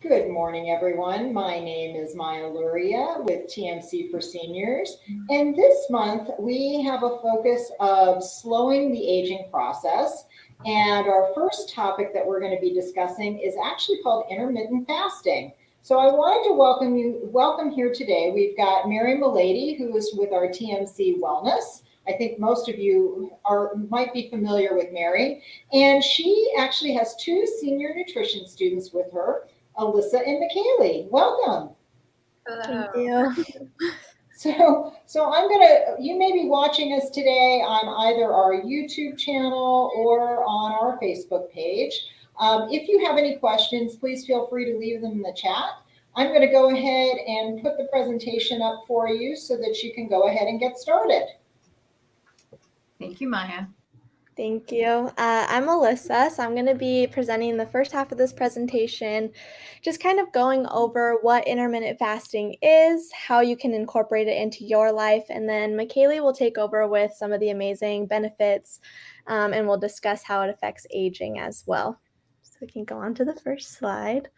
Good morning, everyone. My name is Maya Luria with TMC for Seniors. And this month, we have a focus of slowing the aging process. And our first topic that we're going to be discussing is actually called intermittent fasting. So I wanted to welcome here today. We've got Mary Milady, who is with our TMC Wellness. I think most of you might be familiar with Mary. And she actually has two senior nutrition students with her, Alyssa and McKaylee. Welcome. Hello. Thank you. So you may be watching us today on either our YouTube channel or on our Facebook page. If you have any questions, please feel free to leave them in the chat. I'm going to go ahead and put the presentation up for you so that you can go ahead and get started. Thank you, Maya. Thank you. I'm Alyssa, so I'm going to be presenting the first half of this presentation, just kind of going over what intermittent fasting is, how you can incorporate it into your life, and then McKaylee will take over with some of the amazing benefits, and we'll discuss how it affects aging as well. So we can go on to the first slide.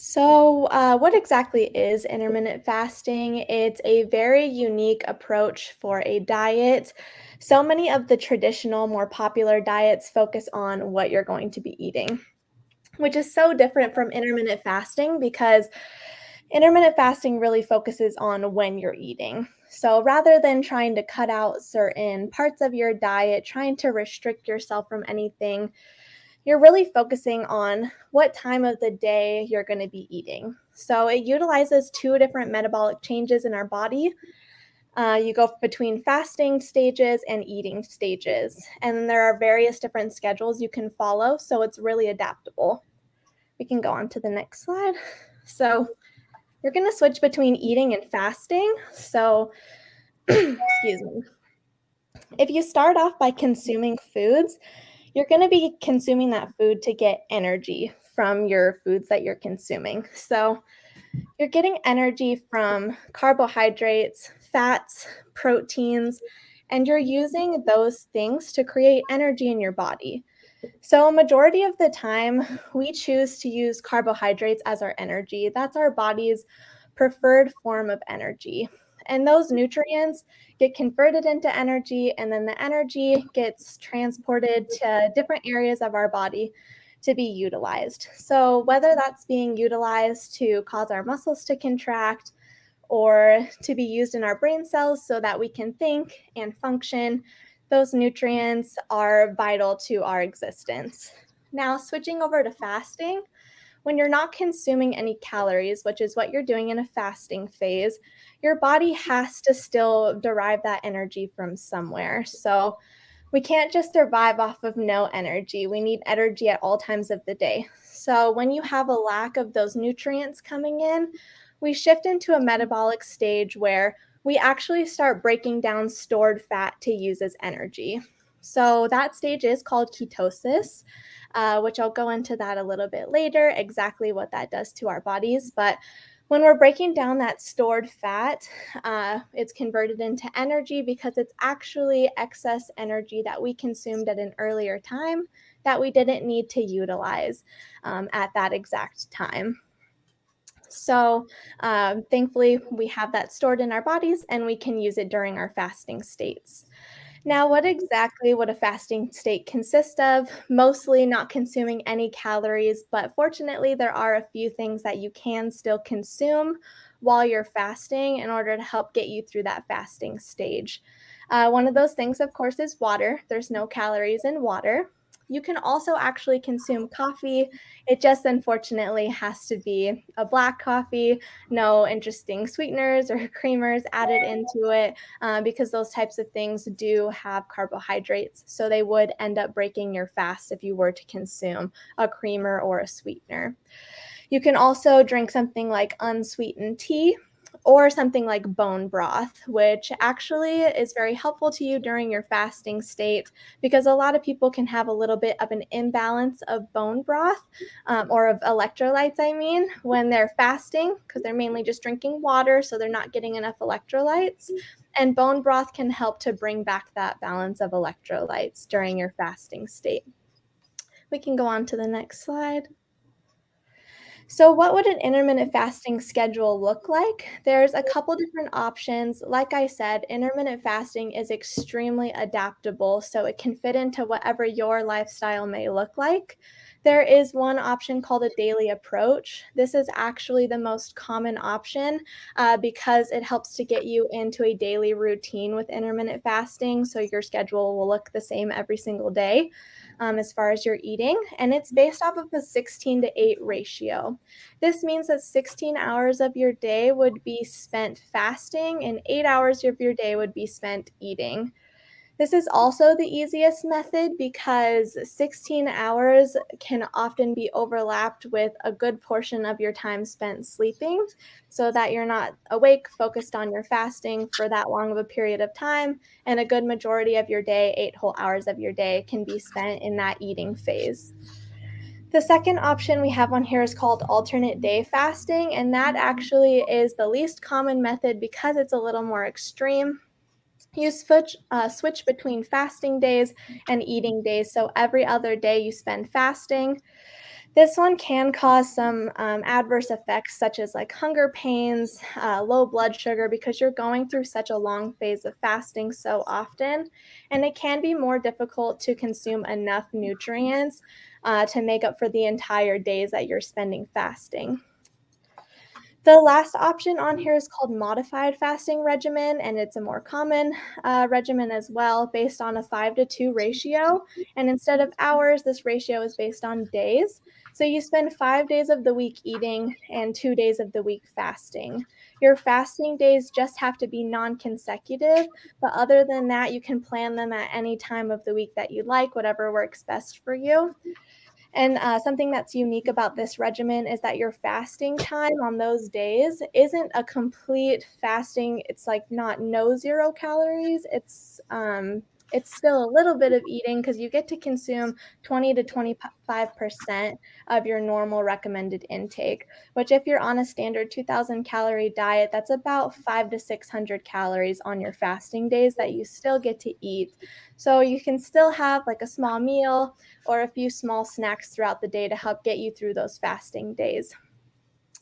So what exactly is intermittent fasting? It's a very unique approach for a diet. So many of the traditional, more popular diets focus on what you're going to be eating, which is so different from intermittent fasting because intermittent fasting really focuses on when you're eating. So rather than trying to cut out certain parts of your diet, trying to restrict yourself from anything, you're really focusing on what time of the day you're going to be eating. So it utilizes two different metabolic changes in our body. You go between fasting stages and eating stages. And there are various different schedules you can follow, so it's really adaptable. We can go on to the next slide. So you're going to switch between eating and fasting. So, excuse me. If you start off by consuming foods, you're going to be consuming that food to get energy from your foods that you're consuming. So you're getting energy from carbohydrates, fats, proteins, and you're using those things to create energy in your body. So a majority of the time, we choose to use carbohydrates as our energy. That's our body's preferred form of energy. And those nutrients get converted into energy, and then the energy gets transported to different areas of our body to be utilized. So whether that's being utilized to cause our muscles to contract or to be used in our brain cells so that we can think and function, those nutrients are vital to our existence. Now, switching over to fasting, when you're not consuming any calories, which is what you're doing in a fasting phase, your body has to still derive that energy from somewhere. So we can't just survive off of no energy. We need energy at all times of the day. So when you have a lack of those nutrients coming in, we shift into a metabolic stage where we actually start breaking down stored fat to use as energy. So that stage is called ketosis, which I'll go into that a little bit later, exactly what that does to our bodies. But when we're breaking down that stored fat, it's converted into energy because it's actually excess energy that we consumed at an earlier time that we didn't need to utilize at that exact time. So thankfully, we have that stored in our bodies and we can use it during our fasting states. Now, what exactly would a fasting state consist of? Mostly not consuming any calories, but fortunately, there are a few things that you can still consume while you're fasting in order to help get you through that fasting stage. One of those things, of course, is water. There's no calories in water. You can also actually consume coffee. It just unfortunately has to be a black coffee, no interesting sweeteners or creamers added into it, because those types of things do have carbohydrates. So they would end up breaking your fast if you were to consume a creamer or a sweetener. You can also drink something like unsweetened tea or something like bone broth, which actually is very helpful to you during your fasting state because a lot of people can have a little bit of an imbalance of bone broth, or of electrolytes, when they're fasting because they're mainly just drinking water, so they're not getting enough electrolytes. And bone broth can help to bring back that balance of electrolytes during your fasting state. We can go on to the next slide. So, what would an intermittent fasting schedule look like? There's a couple different options. Like I said, intermittent fasting is extremely adaptable, so it can fit into whatever your lifestyle may look like. There is one option called a daily approach. This is actually the most common option because it helps to get you into a daily routine with intermittent fasting, so your schedule will look the same every single day. As far as your eating, and it's based off of a 16:8 ratio. This means that 16 hours of your day would be spent fasting and 8 hours of your day would be spent eating. This is also the easiest method because 16 hours can often be overlapped with a good portion of your time spent sleeping so that you're not awake, focused on your fasting for that long of a period of time. And a good majority of your day, 8 whole hours of your day, can be spent in that eating phase. The second option we have on here is called alternate day fasting, and that actually is the least common method because it's a little more extreme. You switch between fasting days and eating days. So every other day you spend fasting. This one can cause some adverse effects, such as like hunger pains, low blood sugar, because you're going through such a long phase of fasting so often. And it can be more difficult to consume enough nutrients to make up for the entire days that you're spending fasting. The last option on here is called modified fasting regimen, and it's a more common regimen as well, based on a 5-to-2 ratio. And instead of hours, this ratio is based on days. So you spend 5 days of the week eating and 2 days of the week fasting. Your fasting days just have to be non-consecutive, but other than that, you can plan them at any time of the week that you like, whatever works best for you. And something that's unique about this regimen is that your fasting time on those days isn't a complete fasting. It's like not no 0 calories. It's still a little bit of eating because you get to consume 20 to 25% of your normal recommended intake, which if you're on a standard 2000 calorie diet, that's about 5 to 600 calories on your fasting days that you still get to eat. So you can still have like a small meal or a few small snacks throughout the day to help get you through those fasting days.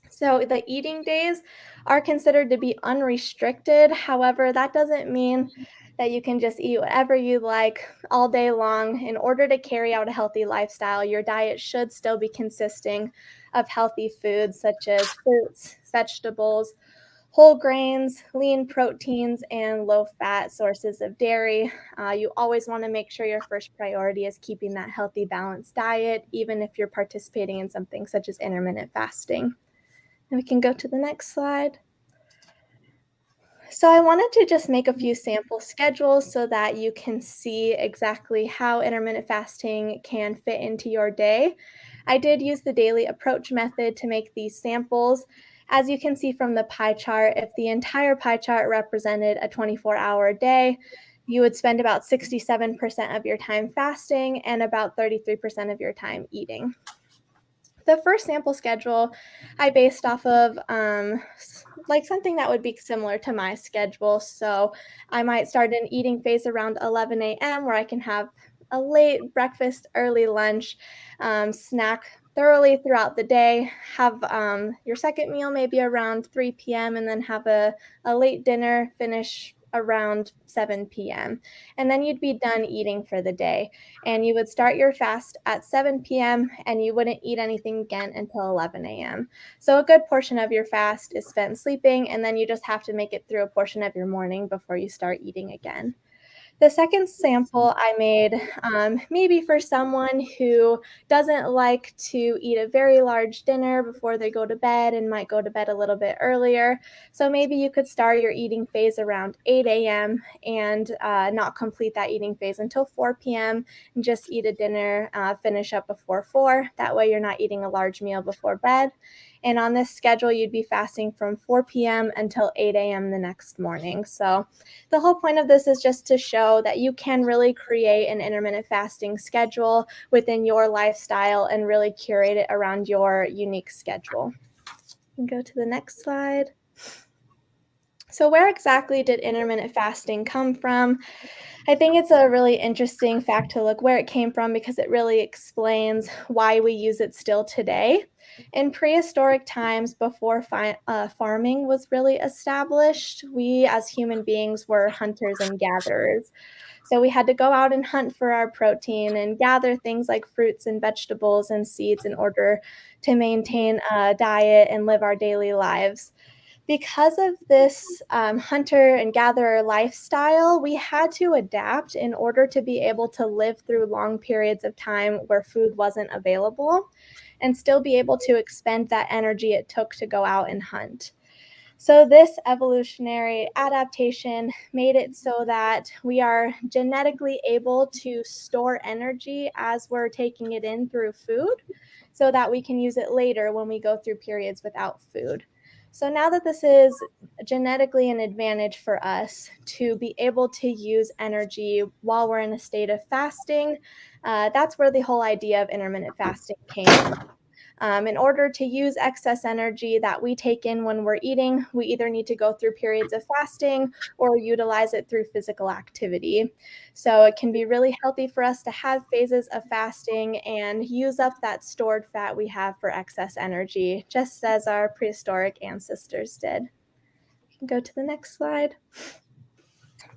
So the eating days are considered to be unrestricted. However, that doesn't mean that you can just eat whatever you like all day long. In order to carry out a healthy lifestyle, your diet should still be consisting of healthy foods such as fruits, vegetables, whole grains, lean proteins, and low-fat sources of dairy. You always want to make sure your first priority is keeping that healthy, balanced diet, even if you're participating in something such as intermittent fasting. And we can go to the next slide. So I wanted to just make a few sample schedules so that you can see exactly how intermittent fasting can fit into your day. I did use the daily approach method to make these samples. As you can see from the pie chart, if the entire pie chart represented a 24-hour day, you would spend about 67% of your time fasting and about 33% of your time eating. The first sample schedule I based off of like something that would be similar to my schedule. So I might start an eating phase around 11 a.m. where I can have a late breakfast, early lunch, snack thoroughly throughout the day, have your second meal maybe around 3 p.m., and then have a late dinner, finish around 7 p.m. And then you'd be done eating for the day. And you would start your fast at 7 p.m. and you wouldn't eat anything again until 11 a.m. So a good portion of your fast is spent sleeping, and then you just have to make it through a portion of your morning before you start eating again. The second sample I made, maybe for someone who doesn't like to eat a very large dinner before they go to bed and might go to bed a little bit earlier. So maybe you could start your eating phase around 8 a.m. and not complete that eating phase until 4 p.m. and just eat a dinner, finish up before 4. That way you're not eating a large meal before bed. And on this schedule, you'd be fasting from 4 p.m. until 8 a.m. the next morning. So the whole point of this is just to show that you can really create an intermittent fasting schedule within your lifestyle and really curate it around your unique schedule. We can go to the next slide. So, where exactly did intermittent fasting come from? I think it's a really interesting fact to look where it came from because it really explains why we use it still today. In prehistoric times, before farming was really established, we as human beings were hunters and gatherers. So we had to go out and hunt for our protein and gather things like fruits and vegetables and seeds in order to maintain a diet and live our daily lives. Because of this hunter and gatherer lifestyle, we had to adapt in order to be able to live through long periods of time where food wasn't available and still be able to expend that energy it took to go out and hunt. So, this evolutionary adaptation made it so that we are genetically able to store energy as we're taking it in through food so that we can use it later when we go through periods without food. So, now that this is genetically an advantage for us to be able to use energy while we're in a state of fasting, that's where the whole idea of intermittent fasting came from. In order to use excess energy that we take in when we're eating, we either need to go through periods of fasting or utilize it through physical activity. So it can be really healthy for us to have phases of fasting and use up that stored fat we have for excess energy, just as our prehistoric ancestors did. You can go to the next slide.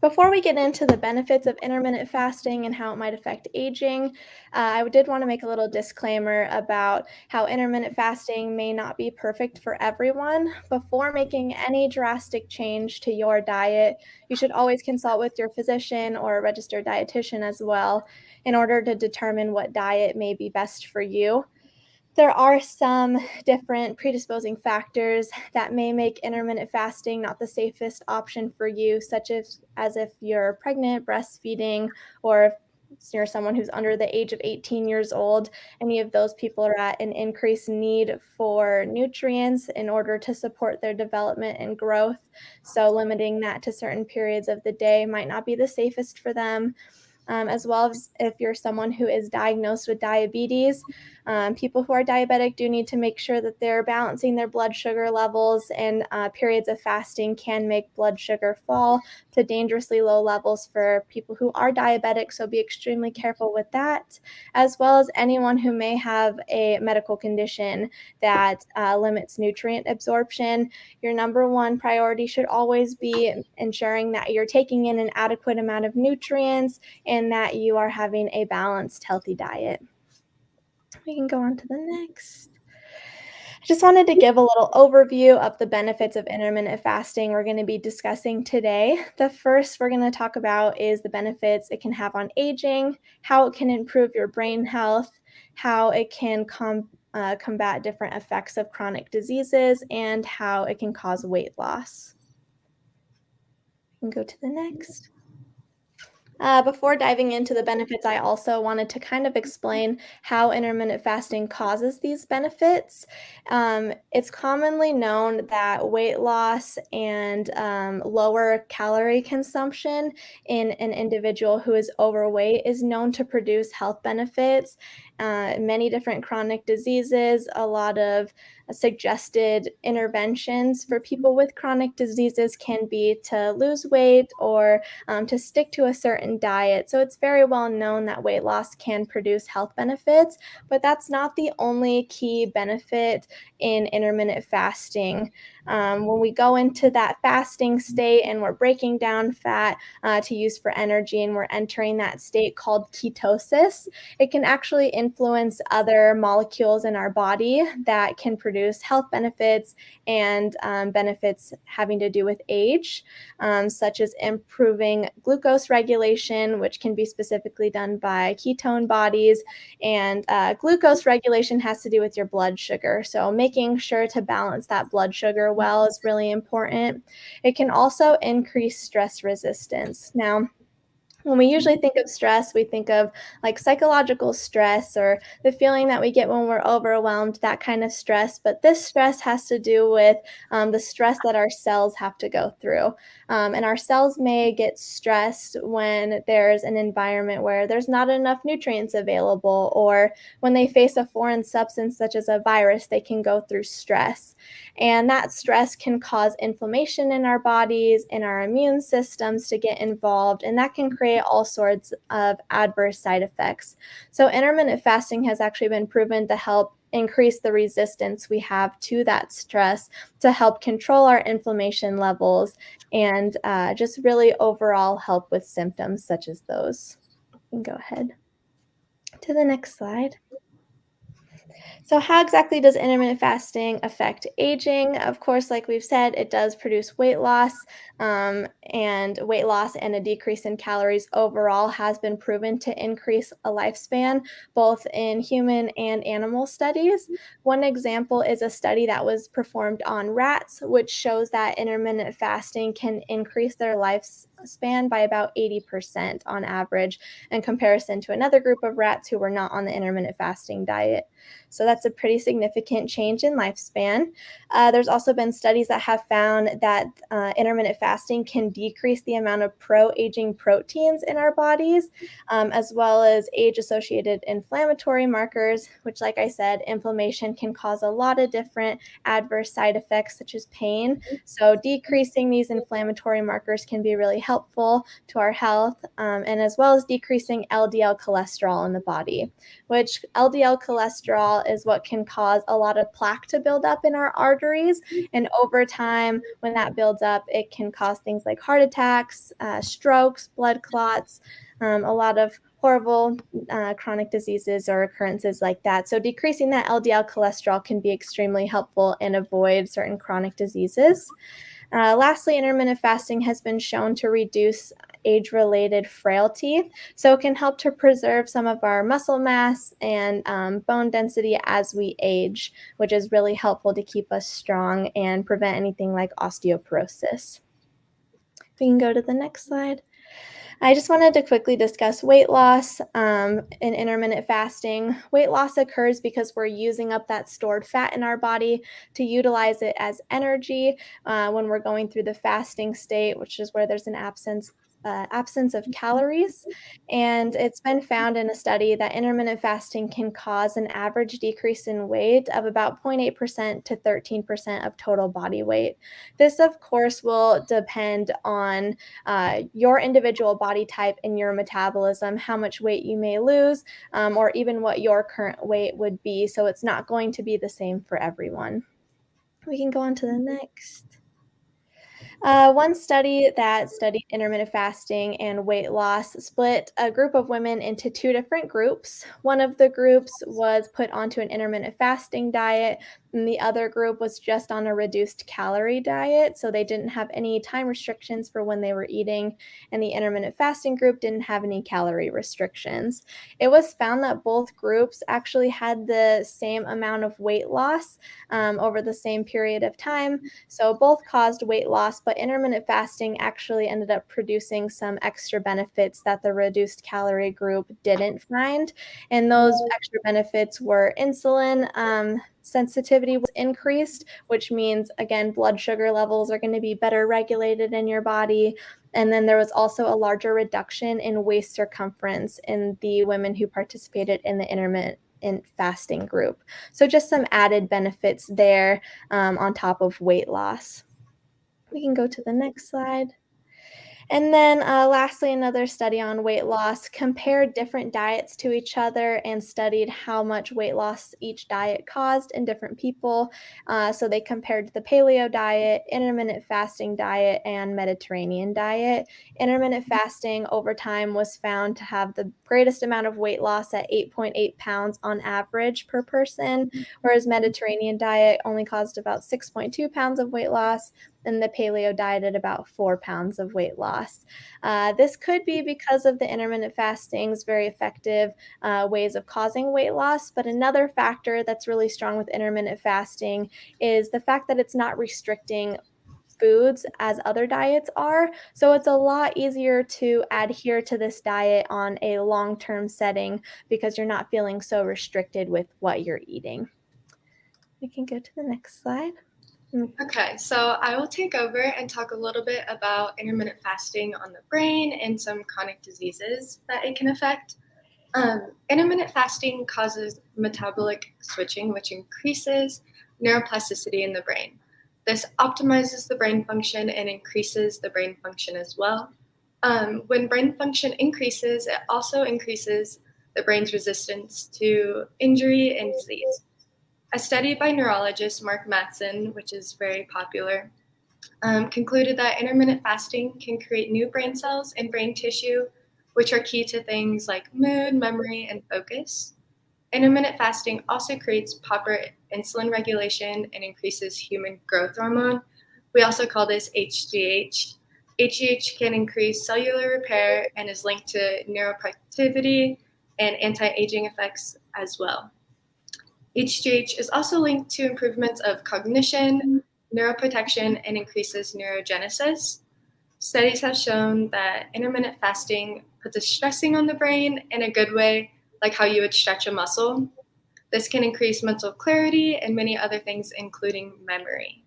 Before we get into the benefits of intermittent fasting and how it might affect aging, I did want to make a little disclaimer about how intermittent fasting may not be perfect for everyone. Before making any drastic change to your diet, you should always consult with your physician or a registered dietitian as well in order to determine what diet may be best for you. There are some different predisposing factors that may make intermittent fasting not the safest option for you, such as if you're pregnant, breastfeeding, or if you're someone who's under the age of 18 years old. Any of those people are at an increased need for nutrients in order to support their development and growth. So, limiting that to certain periods of the day might not be the safest for them. As well as if you're someone who is diagnosed with diabetes. People who are diabetic do need to make sure that they're balancing their blood sugar levels, and periods of fasting can make blood sugar fall to dangerously low levels for people who are diabetic, so be extremely careful with that, as well as anyone who may have a medical condition that limits nutrient absorption. Your number one priority should always be ensuring that you're taking in an adequate amount of nutrients and that you are having a balanced, healthy diet. We can go on to the next. I just wanted to give a little overview of the benefits of intermittent fasting we're going to be discussing today. The first we're going to talk about is the benefits it can have on aging, how it can improve your brain health, how it can combat different effects of chronic diseases, and how it can cause weight loss. We can go to the next. Before diving into the benefits, I also wanted to kind of explain how intermittent fasting causes these benefits. It's commonly known that weight loss and lower calorie consumption in an individual who is overweight is known to produce health benefits. Many different chronic diseases, a lot of suggested interventions for people with chronic diseases can be to lose weight or to stick to a certain diet. So it's very well known that weight loss can produce health benefits, but that's not the only key benefit in intermittent fasting. When we go into that fasting state and we're breaking down fat to use for energy and we're entering that state called ketosis, it can actually influence other molecules in our body that can produce health benefits and benefits having to do with age, such as improving glucose regulation, which can be specifically done by ketone bodies. And glucose regulation has to do with your blood sugar. So making sure to balance that blood sugar well is really important. It can also increase stress resistance. Now, When we usually think of stress, we think of like psychological stress or the feeling that we get when we're overwhelmed, that kind of stress. But this stress has to do with the stress that our cells have to go through. And our cells may get stressed when there's an environment where there's not enough nutrients available, or when they face a foreign substance such as a virus, they can go through stress. And that stress can cause inflammation in our bodies, in our immune systems to get involved, and that can create all sorts of adverse side effects. So, intermittent fasting has actually been proven to help increase the resistance we have to that stress, to help control our inflammation levels, and just really overall help with symptoms such as those. You can go ahead to the next slide. So, how exactly does intermittent fasting affect aging? Of course, like we've said, it does produce weight loss, and weight loss and a decrease in calories overall has been proven to increase a lifespan, both in human and animal studies. One example is a study that was performed on rats, which shows that intermittent fasting can increase their lifespan by about 80% on average, in comparison to another group of rats who were not on the intermittent fasting diet. So that's a pretty significant change in lifespan. There's also been studies that have found that intermittent fasting can decrease the amount of pro-aging proteins in our bodies, as well as age-associated inflammatory markers, which, like I said, inflammation can cause a lot of different adverse side effects, such as pain. So decreasing these inflammatory markers can be really helpful to our health, and as well as decreasing LDL cholesterol in the body, which LDL cholesterol is what can cause a lot of plaque to build up in our arteries. And over time, when that builds up, it can cause things like heart attacks, strokes, blood clots, a lot of horrible chronic diseases or occurrences like that. So decreasing that LDL cholesterol can be extremely helpful and avoid certain chronic diseases. Lastly, intermittent fasting has been shown to reduce age related frailty. So it can help to preserve some of our muscle mass and bone density as we age, which is really helpful to keep us strong and prevent anything like osteoporosis. We can go to the next slide. I just wanted to quickly discuss weight loss in intermittent fasting. Weight loss occurs because we're using up that stored fat in our body to utilize it as energy when we're going through the fasting state, which is where there's an absence of calories. And it's been found in a study that intermittent fasting can cause an average decrease in weight of about 0.8% to 13% of total body weight. This, of course, will depend on your individual body type and your metabolism, how much weight you may lose, or even what your current weight would be. So it's not going to be the same for everyone. We can go on to the next. One study that studied intermittent fasting and weight loss split a group of women into two different groups. One of the groups was put onto an intermittent fasting diet, and the other group was just on a reduced calorie diet. So they didn't have any time restrictions for when they were eating, and the intermittent fasting group didn't have any calorie restrictions. It was found that both groups actually had the same amount of weight loss over the same period of time. So both caused weight loss, but intermittent fasting actually ended up producing some extra benefits that the reduced calorie group didn't find. And those extra benefits were insulin sensitivity was increased, which means, again, blood sugar levels are going to be better regulated in your body. And then there was also a larger reduction in waist circumference in the women who participated in the intermittent fasting group. So just some added benefits there on top of weight loss. We can go to the next slide. And then lastly, another study on weight loss compared different diets to each other and studied how much weight loss each diet caused in different people. So they compared the paleo diet, intermittent fasting diet, and Mediterranean diet. Intermittent fasting over time was found to have the greatest amount of weight loss at 8.8 pounds on average per person, whereas Mediterranean diet only caused about 6.2 pounds of weight loss, and the paleo diet at about 4 pounds of weight loss. This could be because of the intermittent fasting's very effective ways of causing weight loss, but another factor that's really strong with intermittent fasting is the fact that it's not restricting foods as other diets are. So it's a lot easier to adhere to this diet on a long-term setting because you're not feeling so restricted with what you're eating. We can go to the next slide. Okay, so I will take over and talk a little bit about intermittent fasting on the brain and some chronic diseases that it can affect. Intermittent fasting causes metabolic switching, which increases neuroplasticity in the brain. This optimizes the brain function and increases the brain function as well. When brain function increases, it also increases the brain's resistance to injury and disease. A study by neurologist Mark Mattson, which is very popular, concluded that intermittent fasting can create new brain cells and brain tissue, which are key to things like mood, memory, and focus. Intermittent fasting also creates proper insulin regulation and increases human growth hormone. We also call this HGH. HGH can increase cellular repair and is linked to neuroproductivity and anti-aging effects as well. HGH is also linked to improvements of cognition, neuroprotection, and increases neurogenesis. Studies have shown that intermittent fasting puts a stressing on the brain in a good way, like how you would stretch a muscle. This can increase mental clarity and many other things, including memory.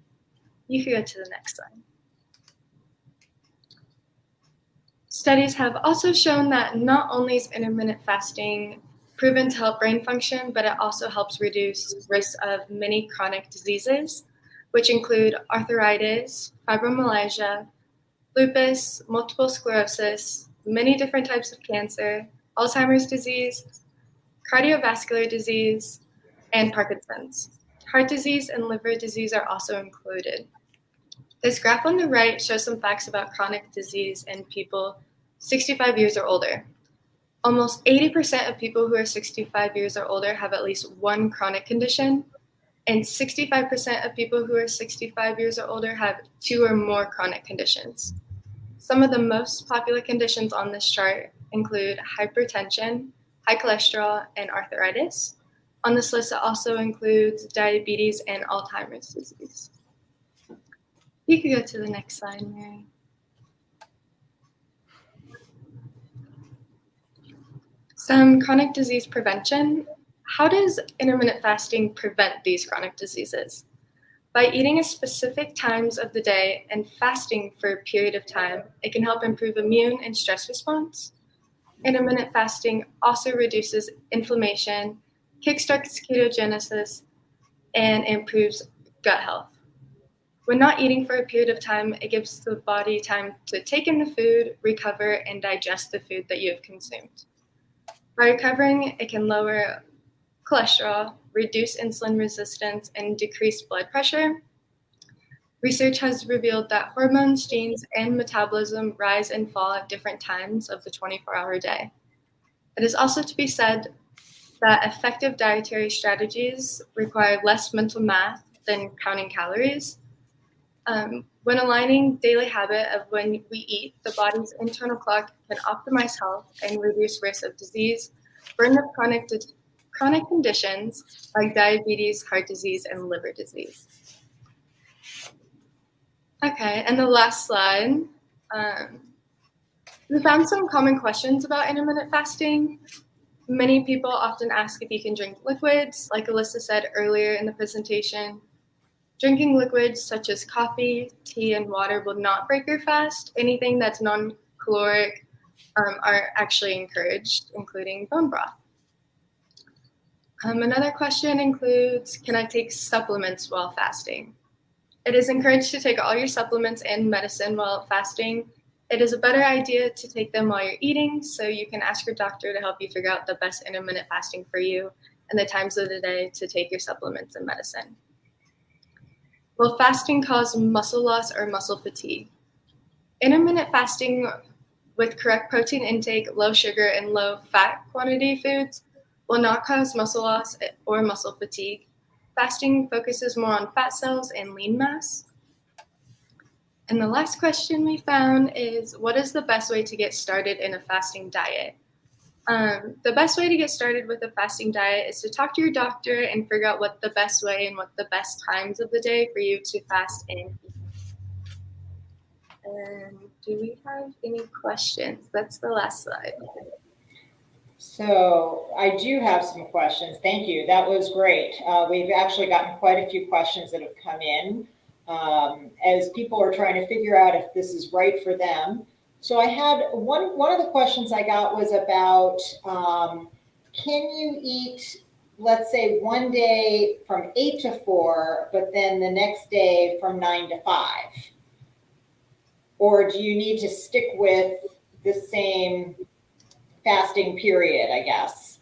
You can go to the next slide. Studies have also shown that not only is intermittent fasting proven to help brain function, but it also helps reduce risk of many chronic diseases, which include arthritis, fibromyalgia, lupus, multiple sclerosis, many different types of cancer, Alzheimer's disease, cardiovascular disease, and Parkinson's. Heart disease and liver disease are also included. This graph on the right shows some facts about chronic disease in people 65 years or older. Almost 80% of people who are 65 years or older have at least one chronic condition, and 65% of people who are 65 years or older have 2 or more chronic conditions. Some of the most popular conditions on this chart include hypertension, high cholesterol, and arthritis. On this list, it also includes diabetes and Alzheimer's disease. You can go to the next slide, Mary. Some chronic disease prevention. How does intermittent fasting prevent these chronic diseases? By eating at specific times of the day and fasting for a period of time, it can help improve immune and stress response. Intermittent fasting also reduces inflammation, kickstarts ketogenesis, and improves gut health. When not eating for a period of time, it gives the body time to take in the food, recover, and digest the food that you have consumed. By recovering, it can lower cholesterol, reduce insulin resistance, and decrease blood pressure. Research has revealed that hormones, genes, and metabolism rise and fall at different times of the 24-hour day. It is also to be said that effective dietary strategies require less mental math than counting calories. When aligning daily habit of when we eat, the body's internal clock can optimize health and reduce risk of disease, burden of chronic conditions like diabetes, heart disease, and liver disease. Okay, and the last slide. We found some common questions about intermittent fasting. Many people often ask if you can drink liquids, like Alyssa said earlier in the presentation. Drinking liquids such as coffee, tea, and water will not break your fast. Anything that's non-caloric are actually encouraged, including bone broth. Another question includes, can I take supplements while fasting? It is encouraged to take all your supplements and medicine while fasting. It is a better idea to take them while you're eating, so you can ask your doctor to help you figure out the best intermittent fasting for you and the times of the day to take your supplements and medicine. Will fasting cause muscle loss or muscle fatigue? Intermittent fasting with correct protein intake, low sugar, and low fat quantity foods will not cause muscle loss or muscle fatigue. Fasting focuses more on fat cells and lean mass. And the last question we found is, what is the best way to get started in a fasting diet? The best way to get started with a fasting diet is to talk to your doctor and figure out what the best way and what the best times of the day for you to fast and eat. And do we have any questions? That's the last slide. So I do have some questions. Thank you. That was great. We've actually gotten quite a few questions that have come in as people are trying to figure out if this is right for them. So I had one of the questions I got was about can you eat, let's say, one day from 8 to 4, but then the next day from 9 to 5? Or do you need to stick with the same fasting period, I guess?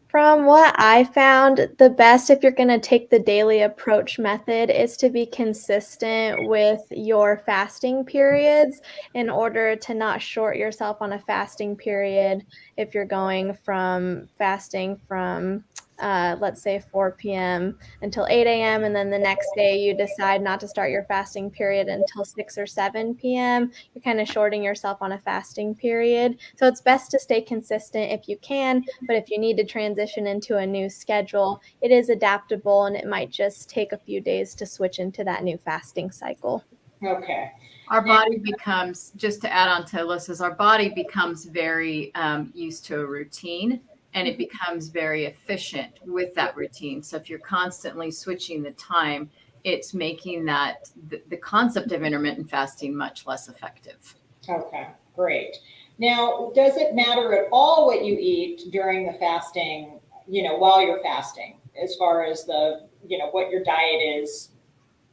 From what I found, the best if you're going to take the daily approach method is to be consistent with your fasting periods in order to not short yourself on a fasting period. If you're going from fasting from, let's say, 4 p.m. until 8 a.m., and then the next day you decide not to start your fasting period until 6 or 7 p.m., you're kind of shorting yourself on a fasting period. So it's best to stay consistent if you can, but if you need to transition into a new schedule, it is adaptable and it might just take a few days to switch into that new fasting cycle. Okay. Our body becomes, just to add on to Alyssa's, our body becomes very used to a routine, and it becomes very efficient with that routine. So if you're constantly switching the time, it's making that the concept of intermittent fasting much less effective. Okay, great. Now, does it matter at all what you eat during the fasting, while you're fasting, as far as what your diet is,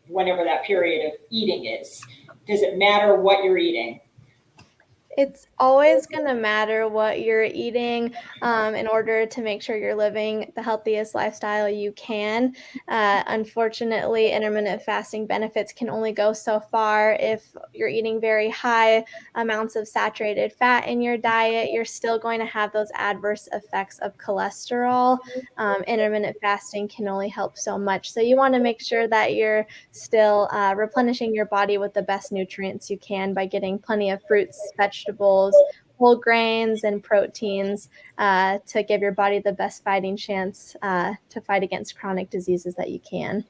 whenever that period of eating is? Does it matter what you're eating? It's always going to matter what you're eating in order to make sure you're living the healthiest lifestyle you can. Unfortunately, intermittent fasting benefits can only go so far. If you're eating very high amounts of saturated fat in your diet, you're still going to have those adverse effects of cholesterol. Intermittent fasting can only help so much. So you want to make sure that you're still replenishing your body with the best nutrients you can by getting plenty of fruits, vegetables, whole grains, and proteins to give your body the best fighting chance to fight against chronic diseases that you can.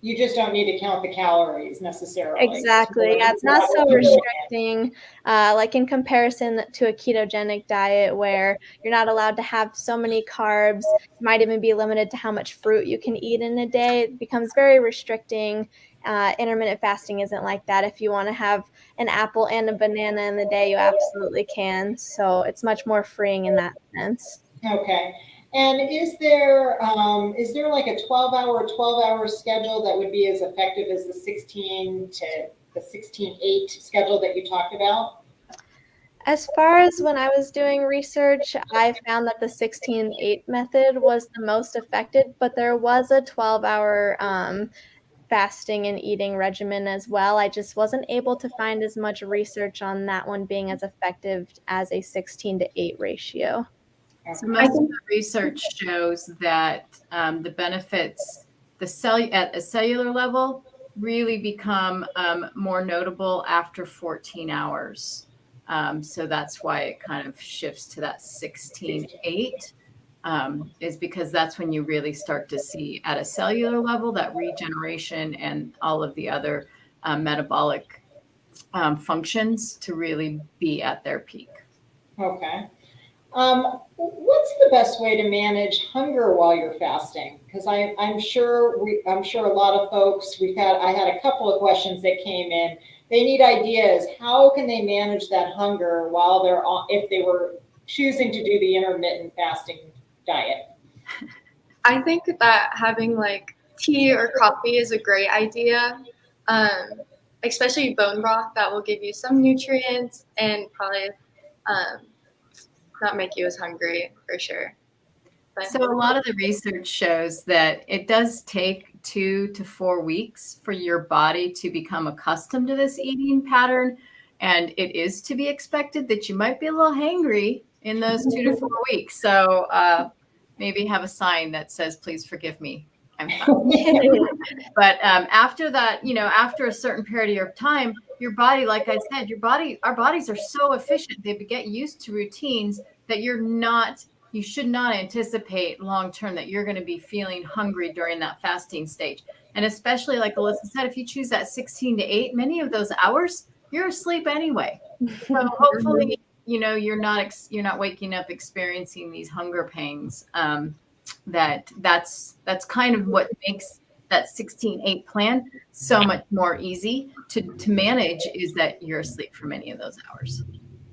You just don't need to count the calories necessarily. Exactly. Yeah, it's not so restricting, like in comparison to a ketogenic diet where you're not allowed to have so many carbs. You might even be limited to how much fruit you can eat in a day. It becomes very restricting. Intermittent fasting isn't like that. If you want to have an apple and a banana in the day, you absolutely can. So it's much more freeing in that sense. Okay. And is there like a 12-hour schedule that would be as effective as the 16-8 schedule that you talked about? As far as when I was doing research, I found that the 16-8 method was the most effective, but there was a 12-hour fasting and eating regimen as well. I just wasn't able to find as much research on that one being as effective as a 16-8 ratio. So most of the research shows that the benefits at a cellular level really become more notable after 14 hours. So that's why it kind of shifts to that 16-8, is because that's when you really start to see at a cellular level that regeneration and all of the other metabolic functions to really be at their peak. Okay. What's the best way to manage hunger while you're fasting? Because I'm sure a lot of folks I had a couple of questions that came in. They need ideas. How can they manage that hunger while if they were choosing to do the intermittent fasting diet? I think that having like tea or coffee is a great idea, especially bone broth. That will give you some nutrients and probably not make you as hungry for sure. But so a lot of the research shows that it does take 2 to 4 weeks for your body to become accustomed to this eating pattern. And it is to be expected that you might be a little hangry in those 2 to 4 weeks. So maybe have a sign that says, please forgive me. I'm hungry. But after that, after a certain period of time, your body, like I said, our bodies are so efficient. They get used to routines that you should not anticipate long-term that you're going to be feeling hungry during that fasting stage. And especially like Alyssa said, if you choose that 16-8, many of those hours, you're asleep anyway. So hopefully, you're not waking up experiencing these hunger pangs. That's kind of what makes that 16-8 plan so much more easy to manage, is that you're asleep for many of those hours.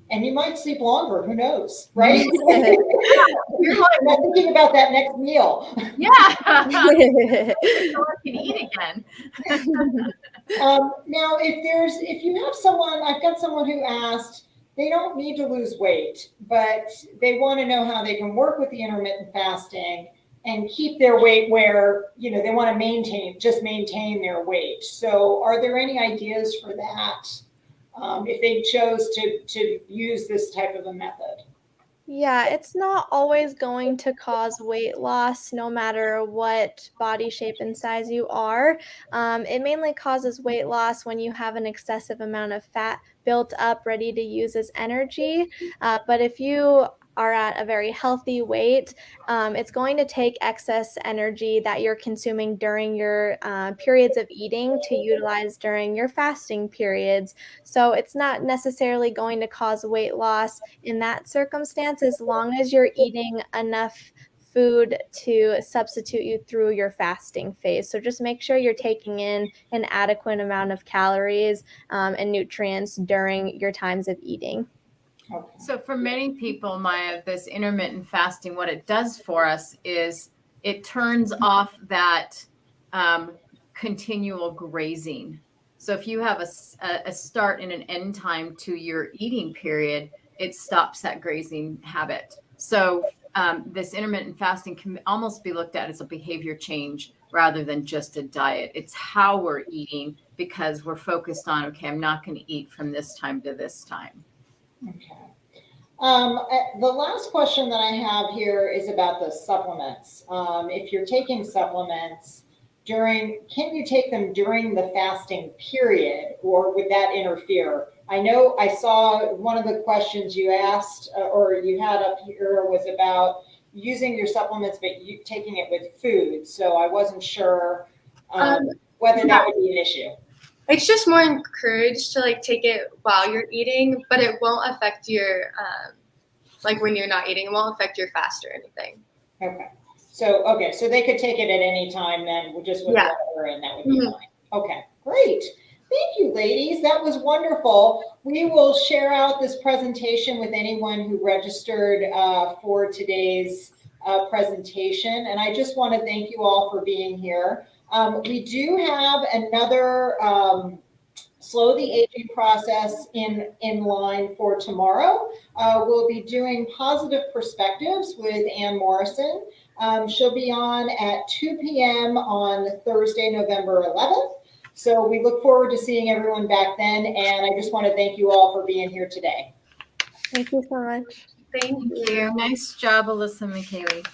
And you might sleep longer, who knows, right? You're like, not thinking about that next meal. Yeah. I can eat again. Now, if you have someone, I've got someone who asked, they don't need to lose weight, but they want to know how they can work with the intermittent fasting and keep their weight where, they want to maintain their weight. So are there any ideas for that? If they chose to use this type of a method? Yeah, it's not always going to cause weight loss no matter what body shape and size you are. It mainly causes weight loss when you have an excessive amount of fat built up ready to use as energy. But if you are at a very healthy weight, it's going to take excess energy that you're consuming during your periods of eating to utilize during your fasting periods. So it's not necessarily going to cause weight loss in that circumstance, as long as you're eating enough food to substitute you through your fasting phase. So just make sure you're taking in an adequate amount of calories and nutrients during your times of eating. Okay. So for many people, Maya, this intermittent fasting, what it does for us is it turns off that continual grazing. So if you have a start and an end time to your eating period, it stops that grazing habit. So this intermittent fasting can almost be looked at as a behavior change rather than just a diet. It's how we're eating, because we're focused on, okay, I'm not going to eat from this time to this time. Okay. The last question that I have here is about the supplements. If you're taking supplements can you take them during the fasting period, or would that interfere? I know I saw one of the questions you asked or you had up here was about using your supplements, but you taking it with food. So I wasn't sure whether that would be an issue. It's just more encouraged to take it while you're eating, but it won't affect your when you're not eating, it won't affect your fast or anything. Okay. So they could take it at any time then, just with water, and that would be fine. Okay, great. Thank you, ladies. That was wonderful. We will share out this presentation with anyone who registered for today's presentation. And I just want to thank you all for being here. We do have another Slow the Aging process in line for tomorrow. We'll be doing Positive Perspectives with Ann Morrison. She'll be on at 2 p.m. on Thursday, November 11th. So we look forward to seeing everyone back then. And I just want to thank you all for being here today. Thank you so much. Thank you. Nice job, Alyssa and Kaylee.